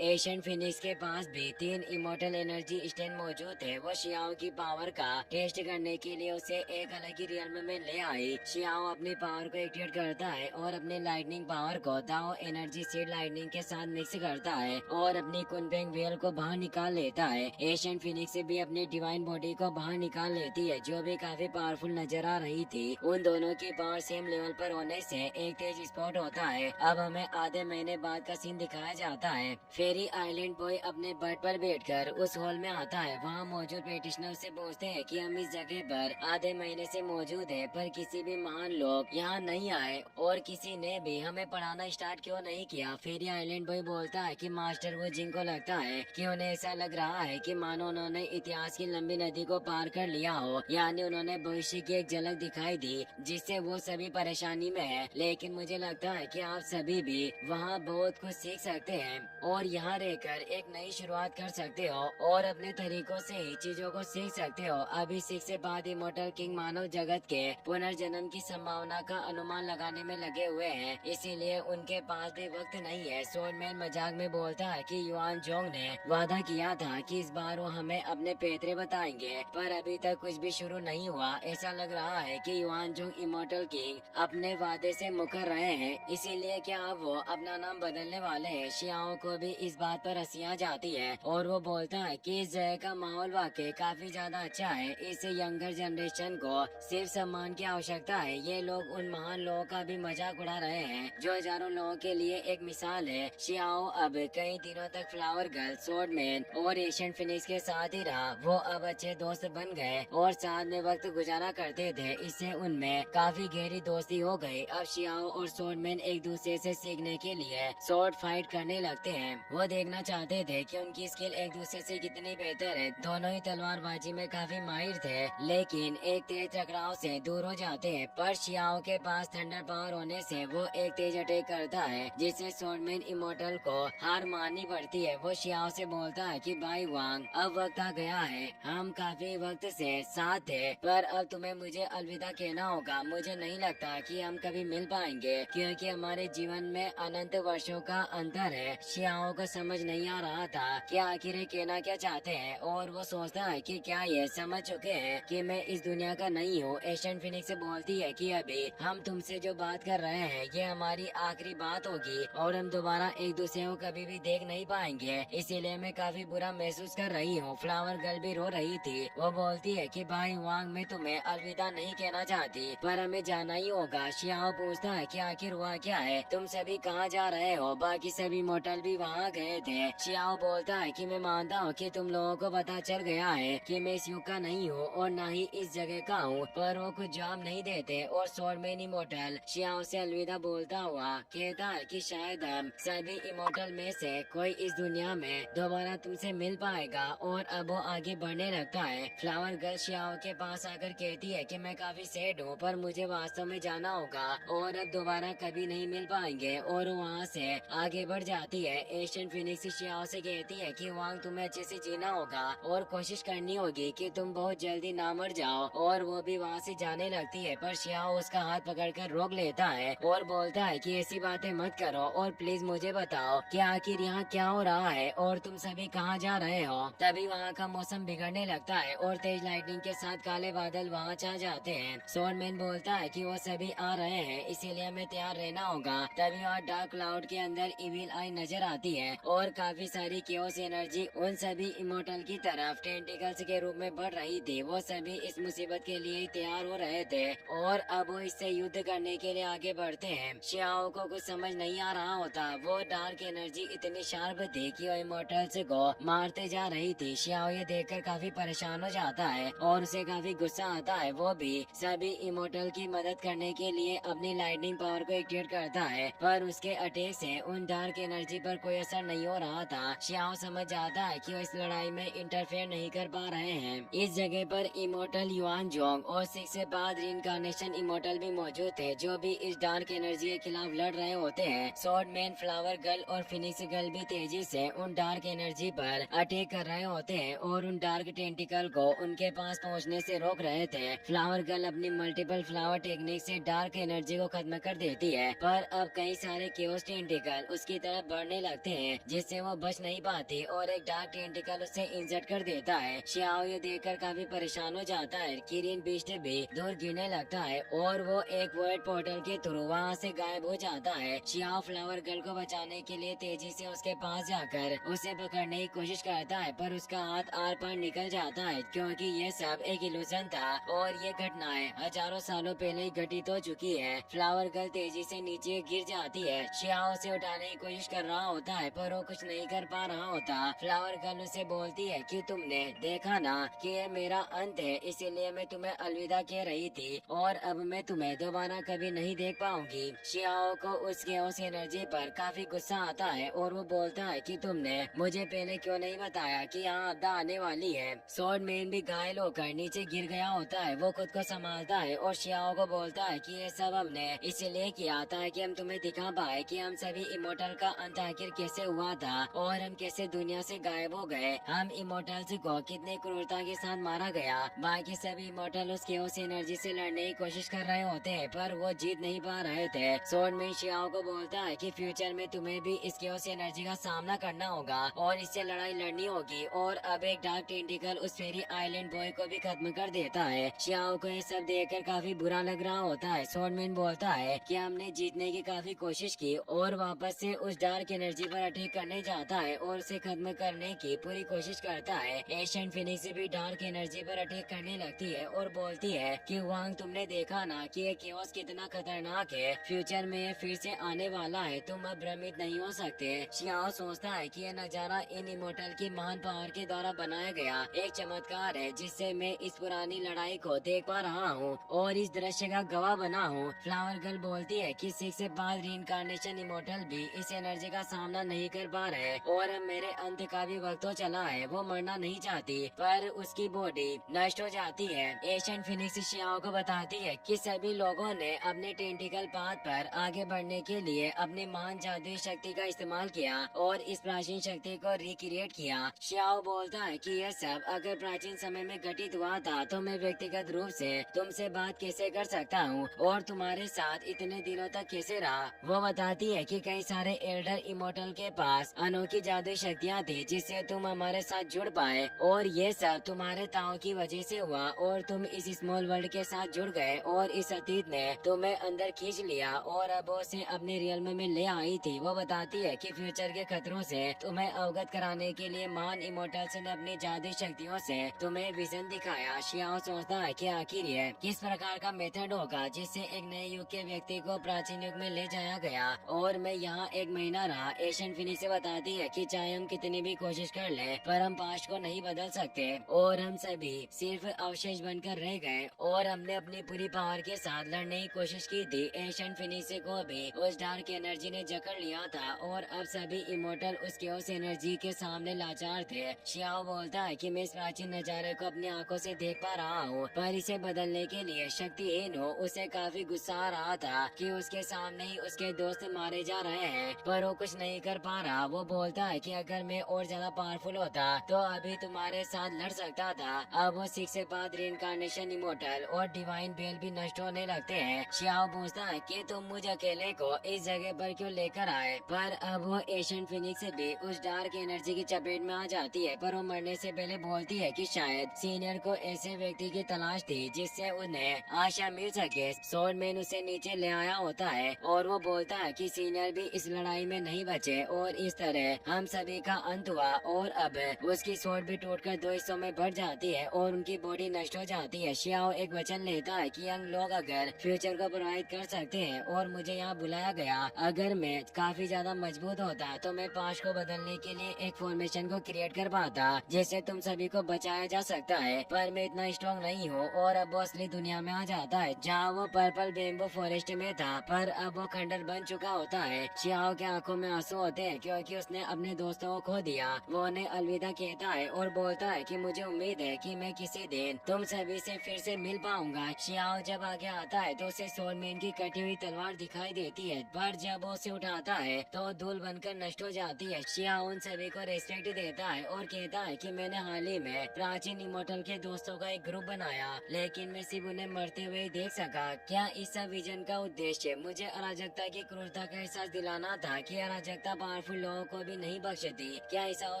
Asian Phoenix के पास भी 3 immortal energy stand मौजूद है। वो शियाओ की पावर का टेस्ट करने के लिए उसे एक अलग ही रियल्म में ले आई। शियाओ अपनी पावर को एक्टिवेट करता है और अपने लाइटनिंग पावर को दाओ एनर्जी सीड लाइटनिंग के साथ मिक्स करता है और अपनी कुनबेंग वेल को बाहर निकाल लेता है। एशियन फिनिक्स भी अपनी डिवाइन बॉडी को बाहर निकाल लेती है, जो भी काफी पावरफुल नजर आ रही थी। उन दोनों की पावर सेम लेवल पर होने से एक तेज स्पॉट होता है। अब हमें आधे महीने बाद का सीन दिखाया जाता है। फेरी आइलैंड बॉय अपने बर्ड पर बैठकर उस हॉल में आता है। वहाँ मौजूद पेटिशनर से पूछते हैं कि हम इस जगह पर आधे महीने से मौजूद है, पर किसी भी महान लोग यहाँ नहीं आए और किसी ने भी हमें पढ़ाना स्टार्ट क्यों नहीं किया। फेरी आइलैंड बॉय बोलता है कि मास्टर वो जिनको लगता है कि उन्हें ऐसा लग रहा है कि मानो उन्होंने इतिहास की लंबी नदी को पार कर लिया हो, यानी उन्होंने भविष्य की एक झलक दिखाई दी जिससे वो सभी परेशानी में है। लेकिन मुझे लगता है कि आप सभी भी वहाँ बहुत कुछ सीख सकते हैं और यहाँ रहकर एक नई शुरुआत कर सकते हो और अपने तरीकों से ही चीजों को सीख सकते हो। अभी 6 से बाद इमोर्टल किंग मानव जगत के पुनर्जन्म की संभावना का अनुमान लगाने में लगे हुए हैं, इसीलिए उनके पास भी वक्त नहीं है। स्वॉर्डमैन मजाक में बोलता है कि युआन जोंग ने वादा किया था कि इस बार वो हमें अपने पैतरे बताएंगे, पर अभी तक कुछ भी शुरू नहीं हुआ। ऐसा लग रहा है कि युआन जोंग इमोर्टल किंग अपने वादे से मुकर रहे हैं, इसीलिए क्या अब वो अपना नाम बदलने वाले हैं। शियाओ को भी इस बात पर हंसी आ जाती है और वो बोलता है कि इस जगह का माहौल वाकई काफी ज्यादा अच्छा है। इस यंगर जनरेशन को सिर्फ सम्मान की आवश्यकता है। ये लोग उन महान लोगों का भी मजाक उड़ा रहे हैं जो हजारों लोगों के लिए एक मिसाल है। शियाओ अब कई दिनों तक फ्लावर गर्ल, स्वॉर्डमैन और एशियन फिनिक्स के साथ ही रहा। वो अब अच्छे दोस्त बन गए और साथ में वक्त गुजारा करते थे। इससे उनमें काफी गहरी दोस्ती हो गई। अब शियाओ और स्वॉर्डमैन एक दूसरे से सीखने के लिए स्वॉर्ड फाइट करने लगते हैं। वो देखना चाहते थे कि उनकी स्किल एक दूसरे से कितनी बेहतर है। दोनों ही तलवारबाजी में काफी माहिर थे, लेकिन एक तेज टकराव से दूर हो जाते हैं। पर शियाओ के पास थंडर पावर होने से वो एक तेज अटैक करता है, जिससे स्वॉर्डमैन इमोर्टल को हार माननी पड़ती है। वो शियाओ से बोलता है कि भाई वांग, अब वक्त आ गया है। हम काफी वक्त से साथ थे, पर अब तुम्हें मुझे अलविदा कहना होगा। मुझे नहीं लगता कि हम कभी मिल पाएंगे, क्योंकि हमारे जीवन में अनंत वर्षों का अंतर है। शियाओ को समझ नहीं आ रहा था कि आखिर ये कहना क्या चाहते हैं, और वो सोचता है कि क्या ये समझ चुके हैं कि मैं इस दुनिया का नहीं हूँ। एशियन फिनिक्स से बोलती है कि अभी हम तुमसे जो बात कर रहे हैं ये हमारी आखिरी बात होगी और हम दोबारा एक दूसरे को कभी भी देख नहीं पाएंगे, इसीलिए मैं काफी बुरा महसूस कर रही हूँ। फ्लावर गर्ल भी रो रही थी। वो बोलती है कि भाई वांग, मैं तुम्हें अलविदा नहीं कहना चाहती, पर हमें जाना ही होगा। शियाओ पूछता है कि आखिर हुआ क्या है, तुम सभी कहाँ जा रहे हो? बाकी सभी मोटल भी वहाँ गए थे। शियाओ बोलता है कि मैं मानता हूँ कि तुम लोगों को पता चल गया है कि मैं इस युग का नहीं हूँ और न ही इस जगह का हूँ, पर वो कुछ जवाब नहीं देते और स्वॉर्डमैन इमोर्टल शियाओ से अलविदा बोलता हुआ कहता है कि शायद हम सभी इमोर्टल में से कोई इस दुनिया में दोबारा तुमसे मिल पाएगा, और अब वो आगे बढ़ने लगता है। फ्लावर गर्ल शियाओ के पास आकर कहती है कि मैं काफी सैड हूँ, पर मुझे वास्तव में जाना होगा और अब दोबारा कभी नहीं मिल पाएंगे, और वहाँ से आगे बढ़ जाती है। एशियन फिनिक्स शियाओ से कहती है कि वांग, तुम्हें अच्छे से जीना होगा और कोशिश करनी होगी कि तुम बहुत जल्दी ना मर जाओ, और वो भी वहाँ से जाने लगती है। पर शियाओ उसका हाथ पकड़कर रोक लेता है और बोलता है कि ऐसी बातें मत करो और प्लीज मुझे बताओ कि आखिर यहाँ क्या हो रहा है और तुम सभी कहाँ जा रहे हो। तभी वहाँ का मौसम बिगड़ने लगता है और तेज लाइटनिंग के साथ काले बादल वहाँ छा जाते हैं। स्वॉर्डमैन बोलता है कि वो सभी आ रहे हैं, इसीलिए हमें तैयार रहना होगा। तभी वहाँ डार्क क्लाउड के अंदर इविल आई नजर आती है और काफी सारी केओस एनर्जी उन सभी इमोर्टल की तरफ टेंटिकल्स के रूप में बढ़ रही थी। वो सभी इस मुसीबत के लिए तैयार हो रहे थे और अब वो इससे युद्ध करने के लिए आगे बढ़ते हैं। शियाओ को कुछ समझ नहीं आ रहा होता। वो डार्क एनर्जी इतनी शार्प थी कि वो इमोर्टल्स को मारते जा रही थी। शियाओ ये देखकर काफी परेशान हो जाता है और उसे काफी गुस्सा आता है। वो भी सभी इमोर्टल की मदद करने के लिए अपनी लाइटनिंग पावर को एक्टिवेट करता है, पर उसके अटैक से उन डार्क एनर्जी पर कोई असर नहीं हो रहा था। शियाओ समझ जाता है कि वो इस लड़ाई में इंटरफेयर नहीं कर पा रहे हैं। इस जगह पर इमोर्टल युआन जोंग और 6 से बाद रिइंकार्नेशन इमोर्टल भी मौजूद थे, जो भी इस डार्क एनर्जी के खिलाफ लड़ रहे होते हैं। स्वॉर्डमैन, फ्लावर गर्ल और फिनिक्स गर्ल भी तेजी से उन डार्क एनर्जी पर अटैक कर रहे होते हैं और उन डार्क टेंटिकल को उनके पास पहुंचने से रोक रहे थे। फ्लावर गर्ल अपनी मल्टीपल फ्लावर टेक्निक से डार्क एनर्जी को खत्म कर देती है, पर अब कई सारे केओस टेंटिकल उसकी तरफ बढ़ने लगते हैं में, जिससे वो बच नहीं पाती और एक डार्क टेंटिकल उसे इंजर्ड कर देता है। शियाओ ये देखकर काफी परेशान हो जाता है। किरिन बीस्ट भी दूर गिरने लगता है और वो एक वर्ड पोर्टल के थ्रू वहाँ से गायब हो जाता है। शियाओ फ्लावर गर्ल को बचाने के लिए तेजी से उसके पास जाकर उसे पकड़ने की कोशिश करता है, पर उसका हाथ आर पार निकल जाता है क्योंकि ये सब एक इल्यूजन था और ये घटनाएं हजारों सालों पहले ही घटित हो चुकी है। फ्लावर गर्ल तेजी से नीचे गिर जाती है। शियाओ उसे उठाने की कोशिश कर रहा होता है पर वो कुछ नहीं कर पा रहा होता। फ्लावर गर्ल उसे बोलती है कि तुमने देखा ना कि ये मेरा अंत है, इसीलिए मैं तुम्हें अलविदा कह रही थी और अब मैं तुम्हें दोबारा कभी नहीं देख पाऊंगी। शियाओ को उस केओस एनर्जी पर काफी गुस्सा आता है और वो बोलता है कि तुमने मुझे पहले क्यों नहीं बताया कि यहाँ आपदा आने वाली है। स्वॉर्ड मैन भी घायल होकर नीचे गिर गया होता है। वो खुद को संभालता है और शियाओ को बोलता है कि ये सब हमने इसलिए किया था कि हम तुम्हें दिखा पाए कि हम सभी इमोर्टल का अंत आखिर कैसे हुआ था और हम कैसे दुनिया से गायब हो गए। हम इमोर्टल्स को कितने क्रूरता के साथ मारा गया। बाकी सभी इमोर्टल उस केओस एनर्जी से लड़ने की कोशिश कर रहे होते हैं पर वो जीत नहीं पा रहे थे। स्वॉर्ड मैन शियाओ को बोलता है कि फ्यूचर में तुम्हें भी इस केओस एनर्जी का सामना करना होगा और इससे लड़ाई लड़नी होगी। और अब एक डार्क टेंटिकल उस फेरी आइलैंड बॉय को भी खत्म कर देता है। शियाओ को ये सब देखकर काफी बुरा लग रहा होता है। स्वॉर्ड मैन बोलता है कि हमने जीतने की काफी कोशिश की और वापस से उस डार्क एनर्जी पर अटैक करने जाता है और उसे खत्म करने की पूरी कोशिश करता है। एशियन फिनिक्स भी डार्क एनर्जी पर अटैक करने लगती है और बोलती है कि वांग तुमने देखा ना कि ये केओस कितना खतरनाक है। फ्यूचर में ये फिर से आने वाला है, तुम अब भ्रमित नहीं हो सकते। शियाओ सोचता है कि यह नजारा इन इमोर्टल की महान पावर के द्वारा बनाया गया एक चमत्कार है जिससे मैं इस पुरानी लड़ाई को देख पा रहा हूँ और इस दृश्य का गवाह बना हूँ। फ्लावर गर्ल बोलती है कि 6 से 5 रीइंकार्नेशन इमोर्टल भी इस एनर्जी का सामना नहीं कर पा रहे और अब मेरे अंत का भी वक्त हो चला है। वो मरना नहीं चाहती पर उसकी बॉडी नष्ट हो जाती है। एशियन फिनिक्स शियाओ को बताती है कि सभी लोगों ने अपने टेंटिकल पाथ पर आगे बढ़ने के लिए अपनी महान जादुई शक्ति का इस्तेमाल किया और इस प्राचीन शक्ति को रिक्रिएट किया। शियाओ बोलता है कि यह सब अगर प्राचीन समय में घटित हुआ था तो मैं व्यक्तिगत रूप से तुमसे बात कैसे कर सकता हूँ और तुम्हारे साथ इतने दिनों तक कैसे रहा। वो बताती है कि कई सारे एल्डर इमोर्टल के पास अनोखी जादुई शक्तियाँ थी जिससे तुम हमारे साथ जुड़ पाए और ये सब तुम्हारे ताओ की वजह से हुआ और तुम इस स्मॉल वर्ल्ड के साथ जुड़ गए और इस अतीत ने तुम्हें अंदर खींच लिया और अब उसे अपने रियल में ले आई थी। वो बताती है कि फ्यूचर के खतरों से तुम्हें अवगत कराने के लिए महान इमोर्टल्स ने अपनी जादुई शक्तियों से तुम्हें विजन दिखाया। शियाओ सोचता है कि आखिर ये किस प्रकार का मेथड होगा जिससे एक नए युग के व्यक्ति को प्राचीन युग में ले जाया गया और मैं यहाँ 1 महीना रहा। एशियन फिनिक्स से बताती है कि चाहे हम कितनी भी कोशिश कर ले पर हम पास्ट को नहीं बदल सकते और हम सभी सिर्फ अवशेष बनकर रह गए और हमने अपनी पूरी पावर के साथ लड़ने की कोशिश की थी। एशियन फिनिक्स को भी उस डार्क एनर्जी ने जकड़ लिया था और अब सभी इमोर्टल उस केओस एनर्जी के सामने लाचार थे। शियाओ बोलता है कि मैं इस प्राचीन नजारे को अपनी आंखों से देख पा रहा हूँ पर इसे बदलने के लिए शक्तिहीन हो। उसे काफी गुस्सा आ रहा था कि उसके सामने ही उसके दोस्त मारे जा रहे हैं पर वो कुछ नहीं कर पा रहा। वो बोलता है कि अगर मैं और ज्यादा पावरफुल होता तो अभी तुम्हारे साथ लड़ सकता था। अब वो 6 से 5 रीइंकार्नेशन इमोर्टल और डिवाइन बेल भी नष्ट होने लगते हैं। शियाओ पूछता है कि तुम मुझे अकेले को इस जगह पर क्यों लेकर आए पर अब वो एशियन फिनिक्स भी उस डार्क एनर्जी की चपेट में आ जाती है पर वो मरने से पहले बोलती है कि शायद सीनियर को ऐसे व्यक्ति की तलाश थी जिससे उन्हें आशा मिल सके। स्वॉर्ड मैन उसे नीचे ले आया होता है और वो बोलता है कि सीनियर भी इस लड़ाई में नहीं बचे और इस तरह हम सभी का अंत हुआ और अब उसकी स्वॉर्ड भी टूटकर 2 हिस्सों में बढ़ जाती है और उनकी बॉडी नष्ट हो जाती है। शियाओ एक वचन लेता है कि यंग लोग अगर फ्यूचर को प्रभावित कर सकते हैं और मुझे यहाँ बुलाया गया, अगर मैं काफी ज्यादा मजबूत होता तो मैं पास्ट को बदलने के लिए एक फॉर्मेशन को क्रिएट कर पाता जिससे तुम सभी को बचाया जा सकता है पर मैं इतना स्ट्रॉन्ग नहीं हूँ और अब वो असली दुनिया में आ जाता है जहाँ वो पर्पल बेम्बो फॉरेस्ट में था पर अब वो खंडर बन चुका होता है। शियाओ के आंखों में आंसू होते हैं क्योंकि उसने अपने दोस्तों को खो दिया। वो उन्हें अलविदा कहता है और बोलता है कि मुझे उम्मीद है कि मैं किसी दिन तुम सभी से फिर से मिल पाऊंगा। शियाओ जब आगे आता है तो उसे स्वॉर्ड मैन की कटी हुई तलवार दिखाई देती है पर जब वो उसे उठाता है तो धूल बनकर नष्ट हो जाती है। शियाओ उन सभी को रेस्पेक्ट देता है और कहता है कि मैंने हाल ही में प्राचीन इमोर्टल के दोस्तों का एक ग्रुप बनाया लेकिन मैं सिर्फ उन्हें मरते हुए देख सका। क्या इस सब विजन का उद्देश्य मुझे अराजकता की क्रूरता का एहसास दिलाना था कि अराजकता बाहर पावरफुल लोगों को भी नहीं बख्शती। क्या ऐसा हो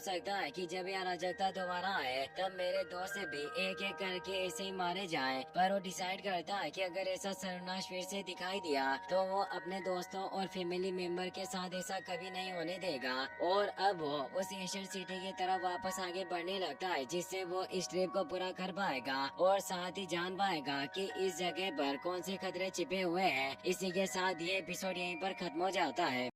सकता है कि जब यह अराजकता दोबारा आए तब मेरे दोस्त भी एक एक करके ऐसे ही मारे जाएं? पर वो डिसाइड करता है कि अगर ऐसा सर्वनाश फिर से दिखाई दिया तो वो अपने दोस्तों और फैमिली मेंबर के साथ ऐसा कभी नहीं होने देगा। और अब वो उस एशियन सिटी की तरफ वापस आगे बढ़ने लगता है, जिससे वो इस ट्रिप को पूरा कर पाएगा और साथ ही जान पाएगा कि इस जगह पर कौन से खतरे छिपे हुए हैं। इसी के साथ ये एपिसोड यहीं पर खत्म हो जाता है।